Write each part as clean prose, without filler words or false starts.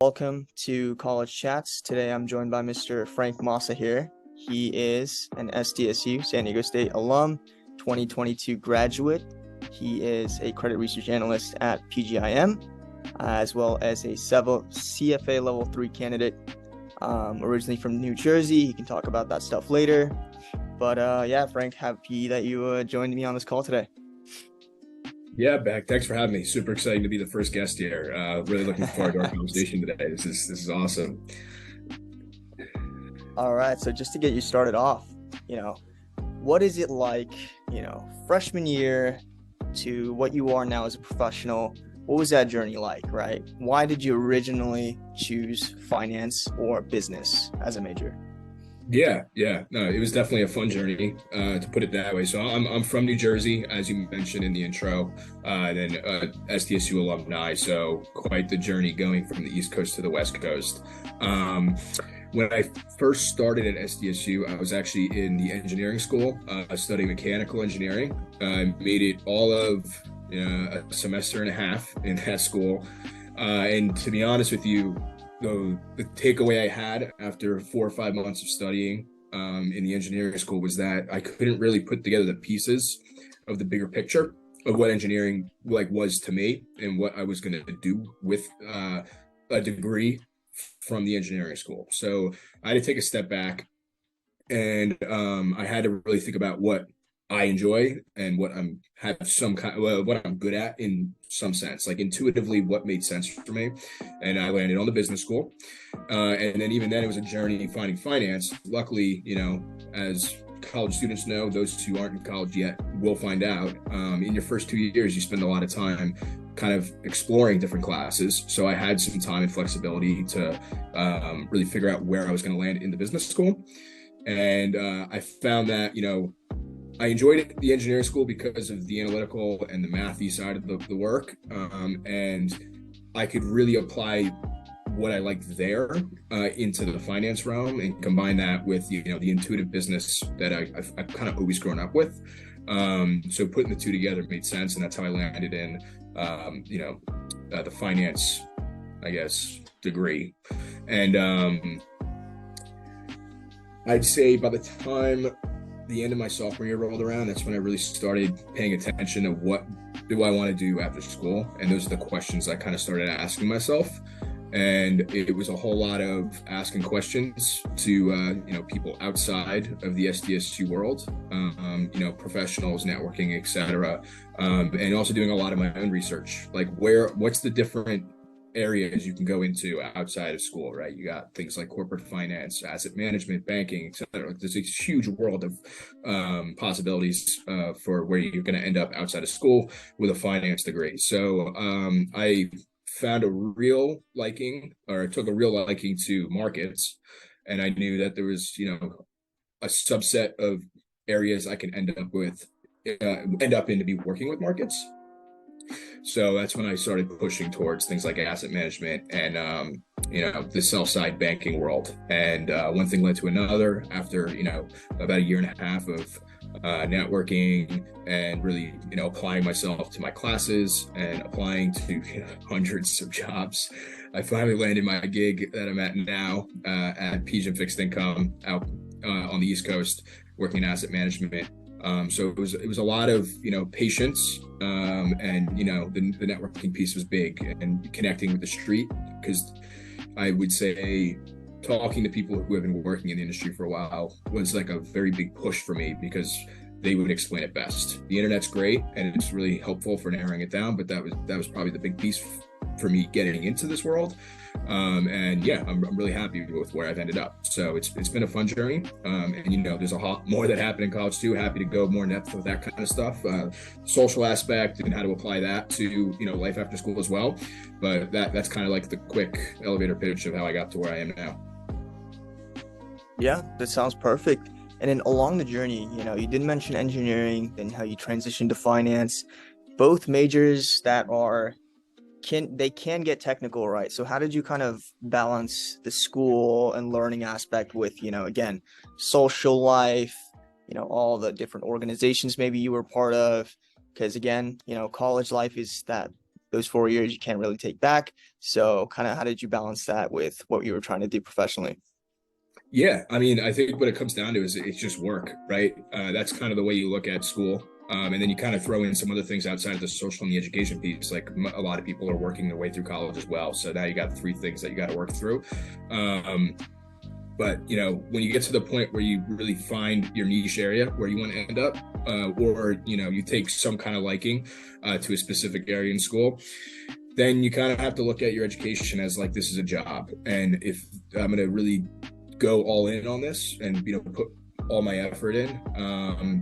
Welcome to College Chats. Today I'm joined by Mr. Frank Massa here. He is an SDSU, San Diego State alum, 2022 graduate. He is a credit research analyst at PGIM, as well as a CFA level 3 candidate, originally from New Jersey. He can talk about that stuff later. But yeah, Frank, happy that you joined me on this call today. Yeah, Beck, thanks for having me. Super exciting to be the first guest here. Really looking forward to our conversation today. This is awesome. All right, so just to get you started off, what is it like, freshman year to what you are now as a professional? What was that journey like, right? Why did you originally choose finance or business as a major? Yeah. No, it was definitely a fun journey, to put it that way. So I'm from New Jersey, as you mentioned in the intro, then SDSU alumni. So quite the journey going from the East Coast to the West Coast. When I first started at SDSU, I was actually in the engineering school, studying mechanical engineering. I made it all of a semester and a half in that school. And to be honest with you, the takeaway I had after 4 or 5 months of studying in the engineering school was that I couldn't really put together the pieces of the bigger picture of what engineering was to me and what I was going to do with a degree from the engineering school. So I had to take a step back, and I had to really think about what I enjoy and what what I'm good at in some sense, like intuitively what made sense for me. And I landed on the business school. And then even then it was a journey finding finance. Luckily, as college students know, those who aren't in college yet will find out, in your first 2 years, you spend a lot of time kind of exploring different classes. So I had some time and flexibility to really figure out where I was going to land in the business school. And I found that, I enjoyed the engineering school because of the analytical and the mathy side of the work. And I could really apply what I liked there into the finance realm and combine that with, the intuitive business that I've kind of always grown up with. So putting the two together made sense. And that's how I landed in, the finance, I guess, degree. And I'd say by the time the end of my sophomore year rolled around, that's when I really started paying attention to what do I want to do after school. And those are the questions I kind of started asking myself. And it was a whole lot of asking questions to, people outside of the SDSU world, professionals, networking, etc. And also doing a lot of my own research, like what's the different areas you can go into outside of school, right? You got things like corporate finance, asset management, banking, etc. There's a huge world of possibilities for where you're going to end up outside of school with a finance degree. So I found a real liking, or took a real liking to markets, and I knew that there was, a subset of areas I can end up in to be working with markets. So that's when I started pushing towards things like asset management and, the sell side banking world. And one thing led to another after, about a year and a half of networking and really, applying myself to my classes and applying to hundreds of jobs. I finally landed my gig that I'm at now at PGIM Fixed Income out on the East Coast, working in asset management. So it was a lot of, patience, and, the networking piece was big, and connecting with the street, because I would say talking to people who have been working in the industry for a while was like a very big push for me, because they would explain it best. The internet's great and it's really helpful for narrowing it down, but that was probably the big piece for me getting into this world. And yeah, I'm really happy with where I've ended up. So it's been a fun journey. And there's a lot more that happened in college too. Happy to go more in depth with that kind of stuff, social aspect and how to apply that to, life after school as well. But that's kind of like the quick elevator pitch of how I got to where I am now. Yeah, that sounds perfect. And then along the journey, you did mention engineering and how you transitioned to finance, both majors that can get technical, right? So how did you kind of balance the school and learning aspect with, again, social life, all the different organizations maybe you were part of? Because again, college life is that those 4 years you can't really take back. So kind of how did you balance that with what you were trying to do professionally? Yeah, I mean, I think what it comes down to is it's just work, right? That's kind of the way you look at school. And then you kind of throw in some other things outside of the social and the education piece. Like a lot of people are working their way through college as well. So now you got three things that you got to work through. But when you get to the point where you really find your niche area where you want to end up, or you take some kind of liking to a specific area in school, then you kind of have to look at your education as like this is a job. And if I'm going to really go all in on this and put all my effort in,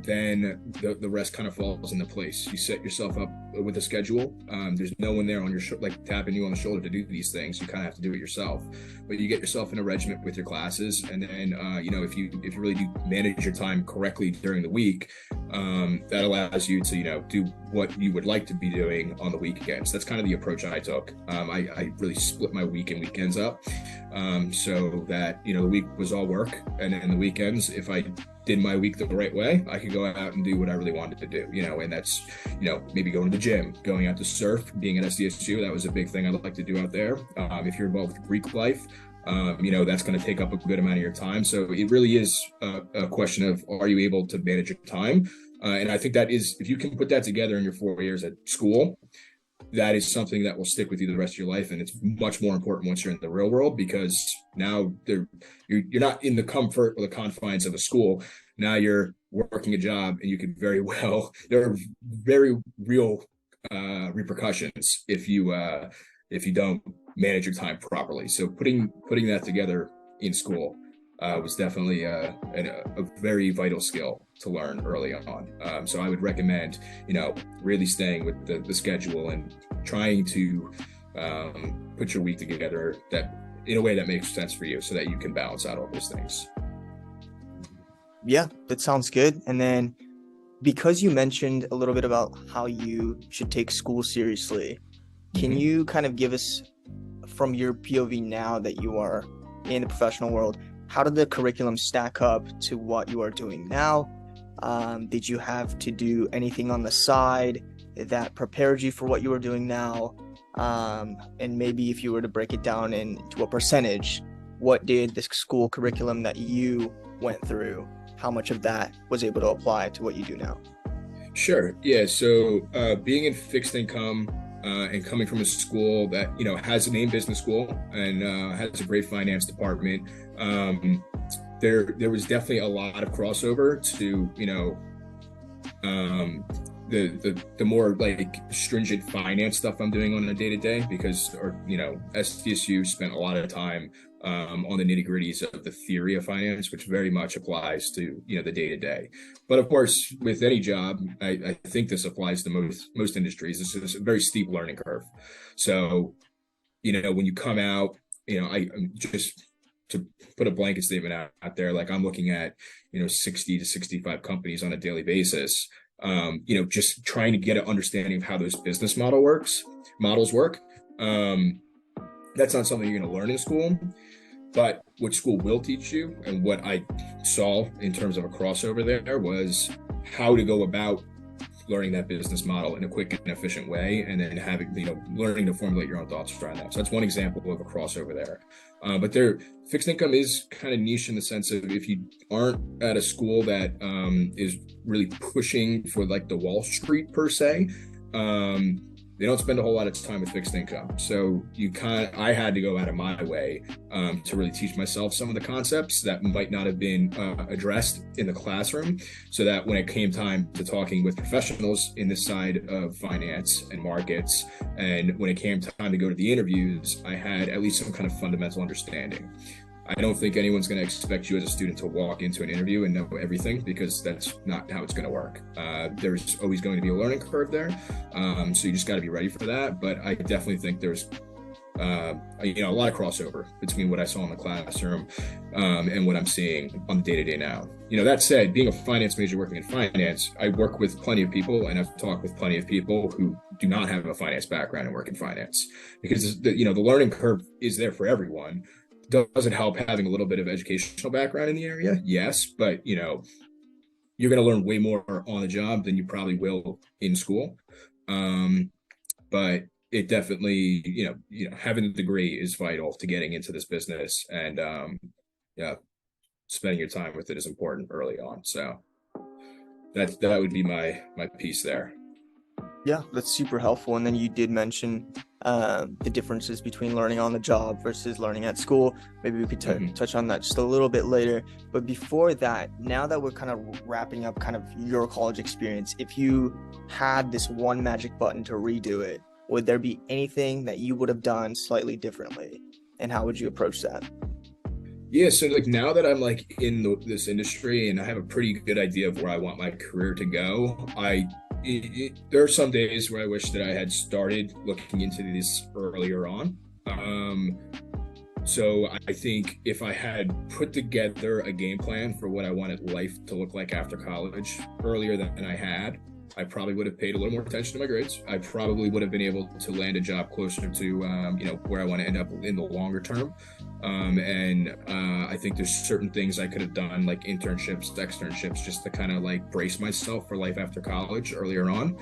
then the rest kind of falls into place. You set yourself up with a schedule. There's no one there on your like tapping you on the shoulder to do these things. You kind of have to do it yourself. But you get yourself in a regiment with your classes, and then if you really do manage your time correctly during the week, that allows you to do what you would like to be doing on the weekends. That's kind of the approach I took. I really split my week and weekends up, so that the week was all work, and then the weekends, if I did my week the right way, I could go out and do what I really wanted to do, and that's, maybe going to the gym, going out to surf. Being at SDSU, that was a big thing I'd like to do out there. If you're involved with Greek life, that's going to take up a good amount of your time. So it really is a question of, are you able to manage your time? And I think that is, if you can put that together in your 4 years at school, that is something that will stick with you the rest of your life. And it's much more important once you're in the real world, because now you're not in the comfort or the confines of a school. Now you're working a job, and you could there are very real repercussions if you don't manage your time properly. So putting that together in school was definitely a very vital skill to learn early on. So I would recommend, really staying with the schedule and trying to put your week together that in a way that makes sense for you, so that you can balance out all those things. Yeah, that sounds good. And then because you mentioned a little bit about how you should take school seriously, can you kind of give us, from your POV now that you are in the professional world, how did the curriculum stack up to what you are doing now? Did you have to do anything on the side that prepared you for what you are doing now? And maybe if you were to break it down into a percentage, what did the school curriculum that you went through, how much of that was able to apply to what you do now? Sure. Yeah. So being in fixed income, and coming from a school that has a name business school and has a great finance department, there was definitely a lot of crossover to the more like stringent finance stuff I'm doing on a day-to-day, because SDSU spent a lot of time on the nitty-gritties of the theory of finance, which very much applies to the day-to-day. But of course, with any job, I think this applies to most industries. This is a very steep learning curve. So when you come out, I just, to put a blanket statement out there, like I'm looking at 60 to 65 companies on a daily basis, just trying to get an understanding of how those business models work. That's not something you're going to learn in school, but what school will teach you, and what I saw in terms of a crossover there, was how to go about learning that business model in a quick and efficient way, and then learning to formulate your own thoughts around that. So that's one example of a crossover there. But fixed income is kind of niche in the sense of, if you aren't at a school that is really pushing for like the Wall Street per se, they don't spend a whole lot of time with fixed income. So I had to go out of my way to really teach myself some of the concepts that might not have been addressed in the classroom, so that when it came time to talking with professionals in this side of finance and markets, and when it came time to go to the interviews, I had at least some kind of fundamental understanding. I don't think anyone's going to expect you as a student to walk into an interview and know everything, because that's not how it's going to work. There's always going to be a learning curve there. So you just got to be ready for that. But I definitely think there's a lot of crossover between what I saw in the classroom and what I'm seeing on the day-to-day now. That said, being a finance major working in finance, I work with plenty of people, and I've talked with plenty of people who do not have a finance background and work in finance, because the learning curve is there for everyone. Does it help having a little bit of educational background in the area? Yes, but you're going to learn way more on the job than you probably will in school. But it definitely, having a degree is vital to getting into this business, and yeah, spending your time with it is important early on. So that would be my piece there. Yeah, that's super helpful. And then you did mention the differences between learning on the job versus learning at school. Maybe we could touch on that just a little bit later. But before that, now that we're kind of wrapping up kind of your college experience, if you had this one magic button to redo it, would there be anything that you would have done slightly differently? And how would you approach that? Yeah, so like now that I'm like in this industry and I have a pretty good idea of where I want my career to go, there are some days where I wish that I had started looking into this earlier on. So I think if I had put together a game plan for what I wanted life to look like after college earlier than I had, I probably would have paid a little more attention to my grades. I probably would have been able to land a job closer to, where I want to end up in the longer term. I think there's certain things I could have done, like internships, externships, just to kind of like brace myself for life after college earlier on.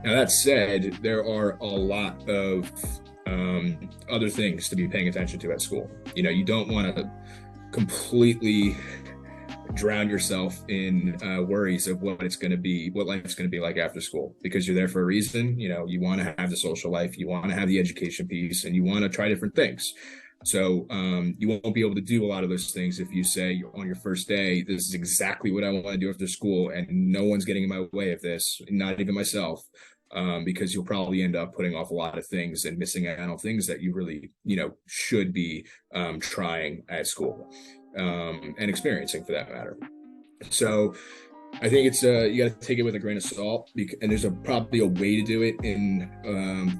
Now, that said, there are a lot of other things to be paying attention to at school. You don't want to completely drown yourself in worries of what life's going to be like after school, because you're there for a reason. You want to have the social life, you want to have the education piece, and you want to try different things. So you won't be able to do a lot of those things if you say on your first day, this is exactly what I want to do after school, and no one's getting in my way of this, not even myself. Because you'll probably end up putting off a lot of things and missing out on things that you really, should be trying at school and experiencing, for that matter. So I think it's you got to take it with a grain of salt, and there's probably a way to do it.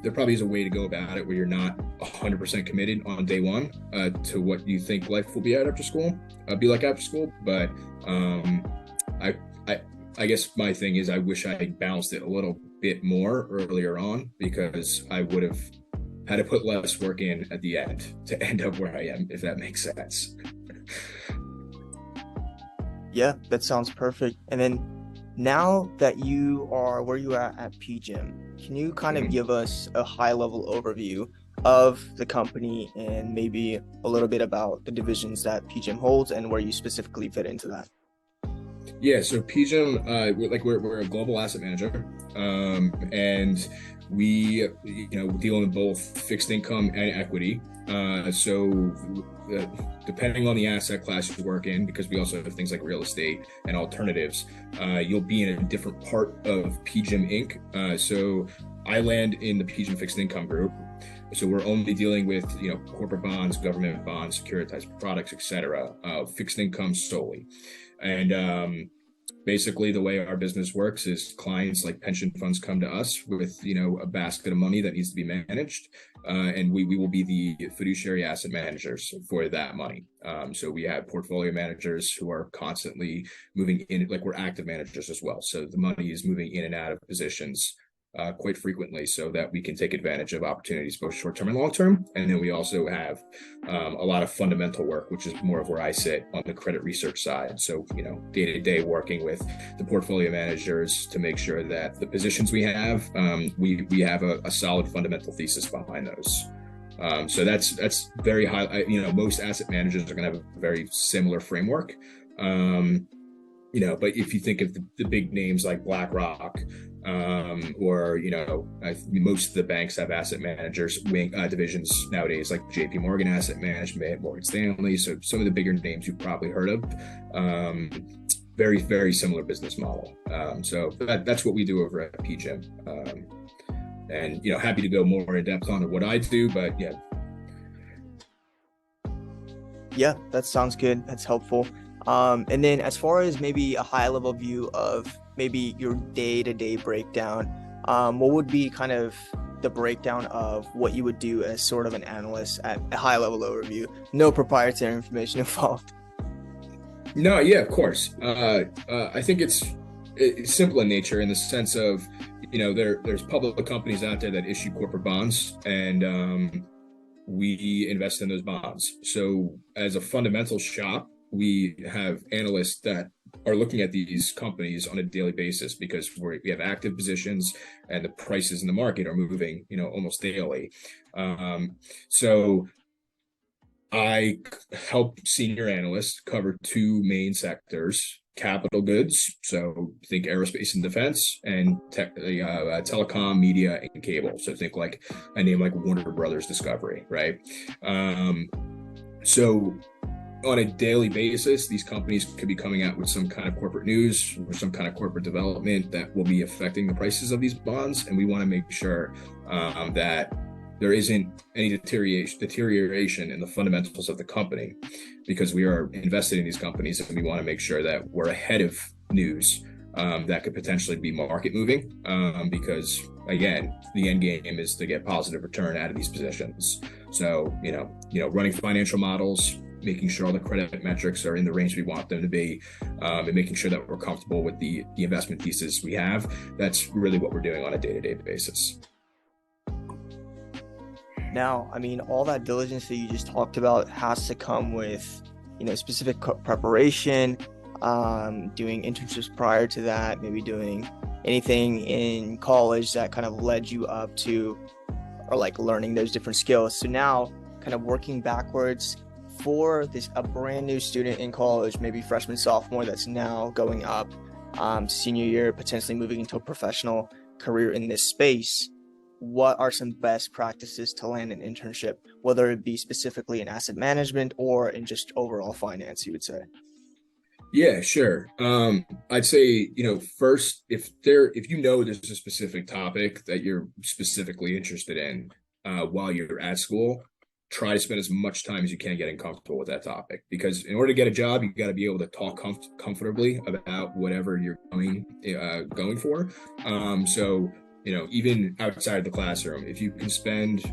There probably is a way to go about it where you're not 100% committed on day one to what you think life will be after school. But I guess my thing is I wish I had balanced it a little bit more earlier on, because I would have had to put less work in at the end to end up where I am, if that makes sense. Yeah, that sounds perfect. And then now that you are where you are at PGIM, can you kind of give us a high-level overview of the company and maybe a little bit about the divisions that PGIM holds and where you specifically fit into that? Yeah, so PGIM, we're a global asset manager, and we deal in both fixed income and equity. Depending on the asset class you work in, because we also have things like real estate and alternatives, you'll be in a different part of PGIM Inc. So I land in the PGIM fixed income group. So we're only dealing with corporate bonds, government bonds, securitized products, etc., fixed income solely. And basically the way our business works is clients like pension funds come to us with a basket of money that needs to be managed, and we will be the fiduciary asset managers for that money. So we have portfolio managers who are constantly moving in, like we're active managers as well. So the money is moving in and out of positions quite frequently, so that we can take advantage of opportunities both short-term and long-term. And then we also have a lot of fundamental work, which is more of where I sit on the credit research side. So day-to-day working with the portfolio managers to make sure that the positions we have, we have a solid fundamental thesis behind those. So that's very high. Most asset managers are going to have a very similar framework. But if you think of the big names like BlackRock, or most of the banks have asset managers divisions nowadays, like JP Morgan Asset Management, Morgan Stanley. So some of the bigger names you've probably heard of. Very, very similar business model. So that's what we do over at PGIM. And happy to go more in depth on what I do, but yeah. Yeah, that sounds good. That's helpful. And then as far as maybe a high level view of maybe your day-to-day breakdown, what would be kind of the breakdown of what you would do as sort of an analyst at a high level overview? No proprietary information involved. No, yeah, of course. I think it's simple in nature, in the sense of, there's public companies out there that issue corporate bonds, and we invest in those bonds. So as a fundamental shop, we have analysts that are looking at these companies on a daily basis because we have active positions and the prices in the market are moving, almost daily. So I help senior analysts cover two main sectors: capital goods, so think aerospace and defense, and telecom, media, and cable. So think like a name like Warner Brothers Discovery, right? So on a daily basis, these companies could be coming out with some kind of corporate news or some kind of corporate development that will be affecting the prices of these bonds. And we want to make sure that there isn't any deterioration in the fundamentals of the company, because we are invested in these companies and we want to make sure that we're ahead of news that could potentially be market moving, because again, the end game is to get positive return out of these positions. So, running financial models, making sure all the credit metrics are in the range we want them to be, and making sure that we're comfortable with the investment thesis we have. That's really what we're doing on a day-to-day basis. Now, I mean, all that diligence that you just talked about has to come with, specific preparation, doing internships prior to that, maybe doing anything in college that kind of led you up to, or like learning those different skills. So now kind of working backwards for a brand new student in college, maybe freshman, sophomore, that's now going up senior year, potentially moving into a professional career in this space. What are some best practices to land an internship, whether it be specifically in asset management or in just overall finance, you would say? Yeah, sure. I'd say, first, if there's a specific topic that you're specifically interested in while you're at school, try to spend as much time as you can getting comfortable with that topic, because in order to get a job, you got to be able to talk comfortably about whatever you're going for. So even outside the classroom, if you can spend,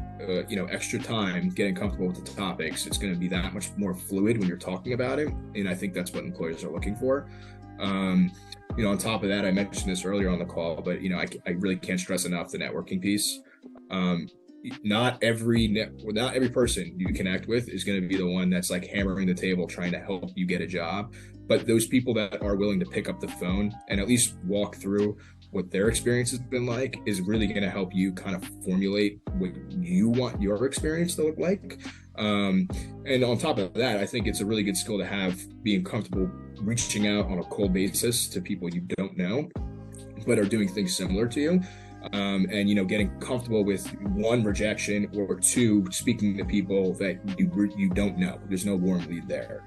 extra time getting comfortable with the topics, it's going to be that much more fluid when you're talking about it. And I think that's what employers are looking for. On top of that, I mentioned this earlier on the call, but, I really can't stress enough the networking piece. Not every person you connect with is going to be the one that's like hammering the table trying to help you get a job. But those people that are willing to pick up the phone and at least walk through what their experience has been like is really going to help you kind of formulate what you want your experience to look like. And on top of that, I think it's a really good skill to have, being comfortable reaching out on a cold basis to people you don't know, but are doing things similar to you. And getting comfortable with one, rejection, or two, speaking to people that you don't know. There's no warm lead there.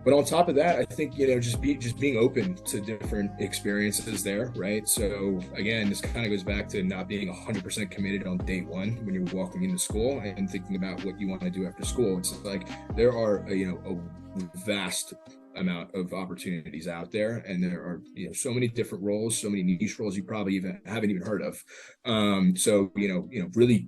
But on top of that, I think, just being open to different experiences there, right? So again, this kind of goes back to not being 100% committed on day one when you're walking into school and thinking about what you want to do after school. It's like there are, a vast amount of opportunities out there, and there are so many different roles, so many niche roles you probably haven't even heard of. So really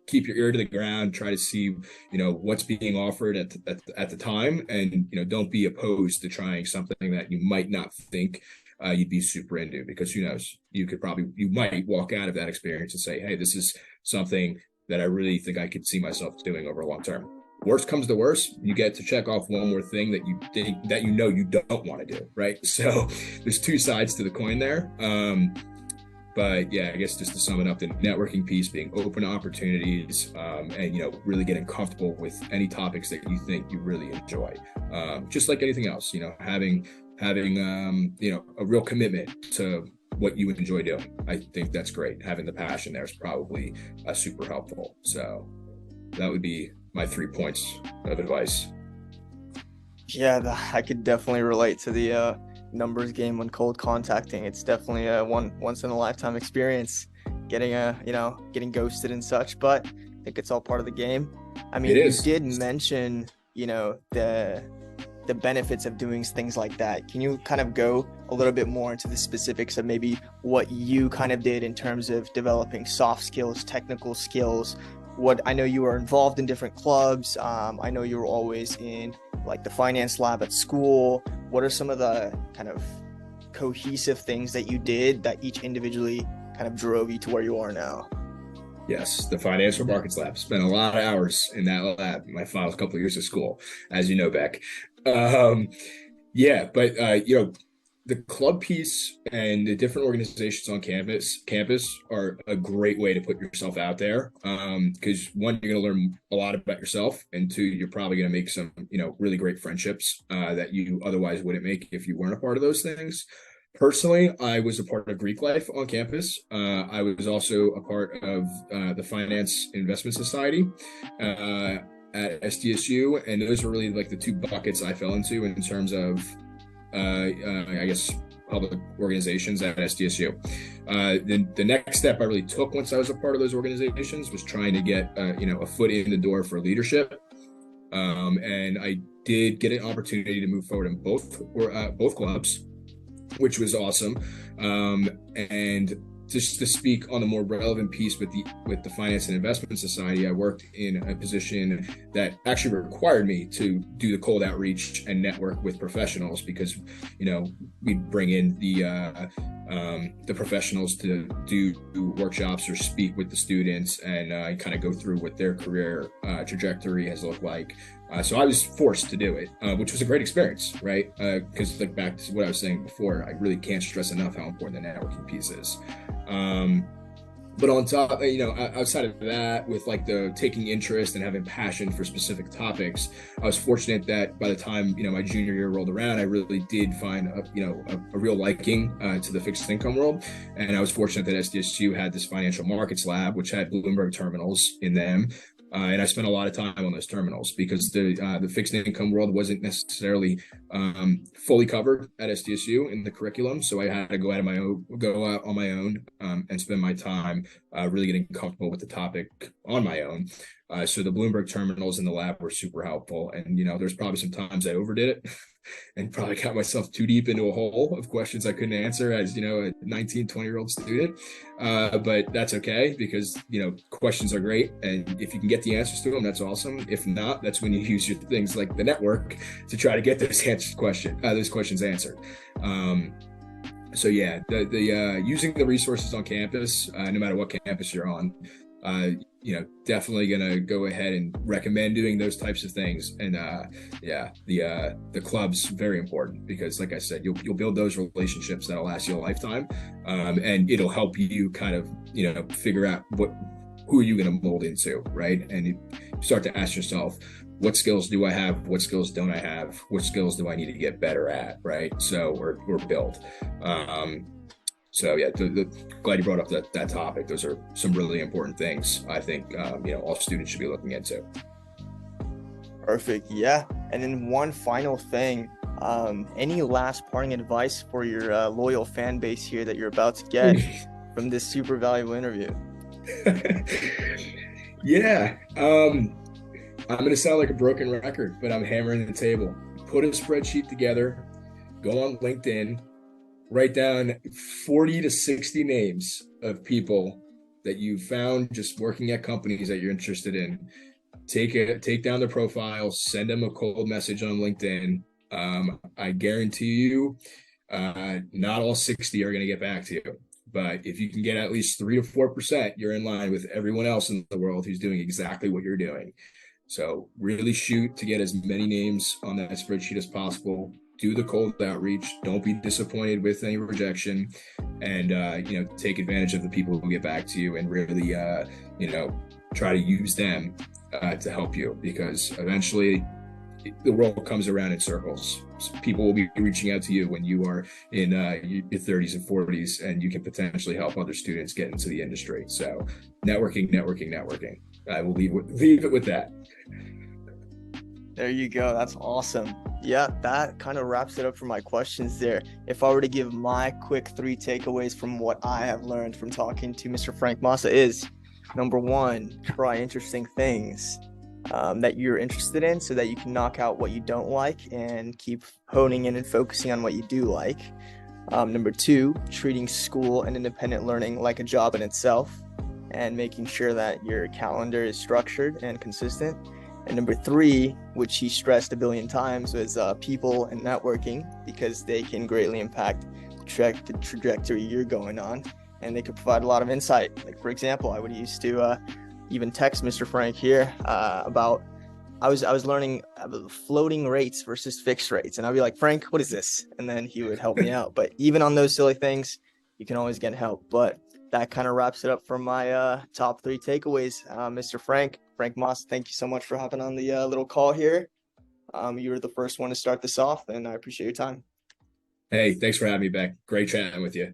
keep your ear to the ground, try to see what's being offered at the time, and don't be opposed to trying something that you might not think you'd be super into, because who knows, you might walk out of that experience and say, hey, this is something that I really think I could see myself doing over a long term. Worst comes to worst, you get to check off one more thing that you think that you don't want to do, right? So there's two sides to the coin there. But yeah, I guess just to sum it up, the networking piece, being open to opportunities, and really getting comfortable with any topics that you think you really enjoy. Just like anything else, having a real commitment to what you enjoy doing. I think that's great. Having the passion there is probably super helpful. So that would be my 3 points of advice. Yeah, I could definitely relate to the numbers game when cold contacting. It's definitely a once in a lifetime experience, getting getting ghosted and such, but I think it's all part of the game. I mean, you did mention, the benefits of doing things like that. Can you kind of go a little bit more into the specifics of maybe what you kind of did in terms of developing soft skills, technical skills? What I know, you were involved in different clubs. I know you were always in like the finance lab at school. What are some of the kind of cohesive things that you did that each individually kind of drove you to where you are now? Yes, the financial markets lab. Spent a lot of hours in that lab in my final couple of years of school, as you know, Beck. Yeah, but the club piece and the different organizations on campus are a great way to put yourself out there. Because one, you're going to learn a lot about yourself, and two, you're probably going to make some, really great friendships that you otherwise wouldn't make if you weren't a part of those things. Personally, I was a part of Greek life on campus. I was also a part of the Finance Investment Society at SDSU, and those were really like the two buckets I fell into in terms of I guess public organizations at SDSU. The next step I really took once I was a part of those organizations was trying to get a foot in the door for leadership, and I did get an opportunity to move forward in both clubs, which was awesome. And just to speak on the more relevant piece with the Finance and Investment Society, I worked in a position that actually required me to do the cold outreach and network with professionals, because we'd bring in the professionals to do workshops or speak with the students and kind of go through what their career trajectory has looked like. So I was forced to do it, which was a great experience, right? Because like back to what I was saying before, I really can't stress enough how important the networking piece is. But on top, outside of that, with like the taking interest and having passion for specific topics, I was fortunate that by the time, my junior year rolled around, I really did find a real liking to the fixed income world. And I was fortunate that SDSU had this financial markets lab, which had Bloomberg terminals in them. And I spent a lot of time on those terminals because the fixed income world wasn't necessarily fully covered at SDSU in the curriculum. So I had to go out on my own and spend my time really getting comfortable with the topic on my own. So the Bloomberg terminals in the lab were super helpful. And, there's probably some times I overdid it and probably got myself too deep into a hole of questions I couldn't answer as, a 19, 20-year-old student. But that's okay because, questions are great. And if you can get the answers to them, that's awesome. If not, that's when you use your things like the network to try to get those questions answered. So yeah, the using the resources on campus, no matter what campus you're on, definitely gonna go ahead and recommend doing those types of things. And the club's very important because, like I said, you'll build those relationships that'll last you a lifetime, and it'll help you kind of figure out who are you going to mold into, right? And you start to ask yourself, what skills do I have? What skills don't I have? What skills do I need to get better at, right? So or build. So yeah, glad you brought up that topic. Those are some really important things I think all students should be looking into. Perfect. Yeah. And then one final thing, any last parting advice for your loyal fan base here that you're about to get from this super valuable interview? Yeah. I'm going to sound like a broken record, but I'm hammering the table. Put a spreadsheet together, go on LinkedIn, write down 40 to 60 names of people that you found just working at companies that you're interested in. Take down their profiles, send them a cold message on LinkedIn. I guarantee you, not all 60 are going to get back to you. But if you can get at least 3 to 4%, you're in line with everyone else in the world who's doing exactly what you're doing. So really shoot to get as many names on that spreadsheet as possible. Do the cold outreach. Don't be disappointed with any rejection, and take advantage of the people who get back to you, and really try to use them to help you, because eventually the world comes around in circles. People will be reaching out to you when you are in your 30s and 40s, and you can potentially help other students get into the industry. So networking. I will leave it with that. There you go. That's awesome. Yeah, that kind of wraps it up for my questions there. If I were to give my quick 3 takeaways from what I have learned from talking to Mr. Frank Massa is, number 1, try interesting things that you're interested in so that you can knock out what you don't like and keep honing in and focusing on what you do like. Number 2, treating school and independent learning like a job in itself and making sure that your calendar is structured and consistent. And number 3, which he stressed a billion times, was people and networking, because they can greatly impact the trajectory you're going on, and they could provide a lot of insight. Like, for example, I would used to even text Mr. Frank here about I was learning floating rates versus fixed rates, and I'd be like, Frank, what is this? And then he would help me out. But even on those silly things, you can always get help. But that kind of wraps it up for my top three takeaways. Mr. Frank Moss, thank you so much for hopping on the little call here. You were the first one to start this off, and I appreciate your time. Hey, thanks for having me back. Great chatting with you.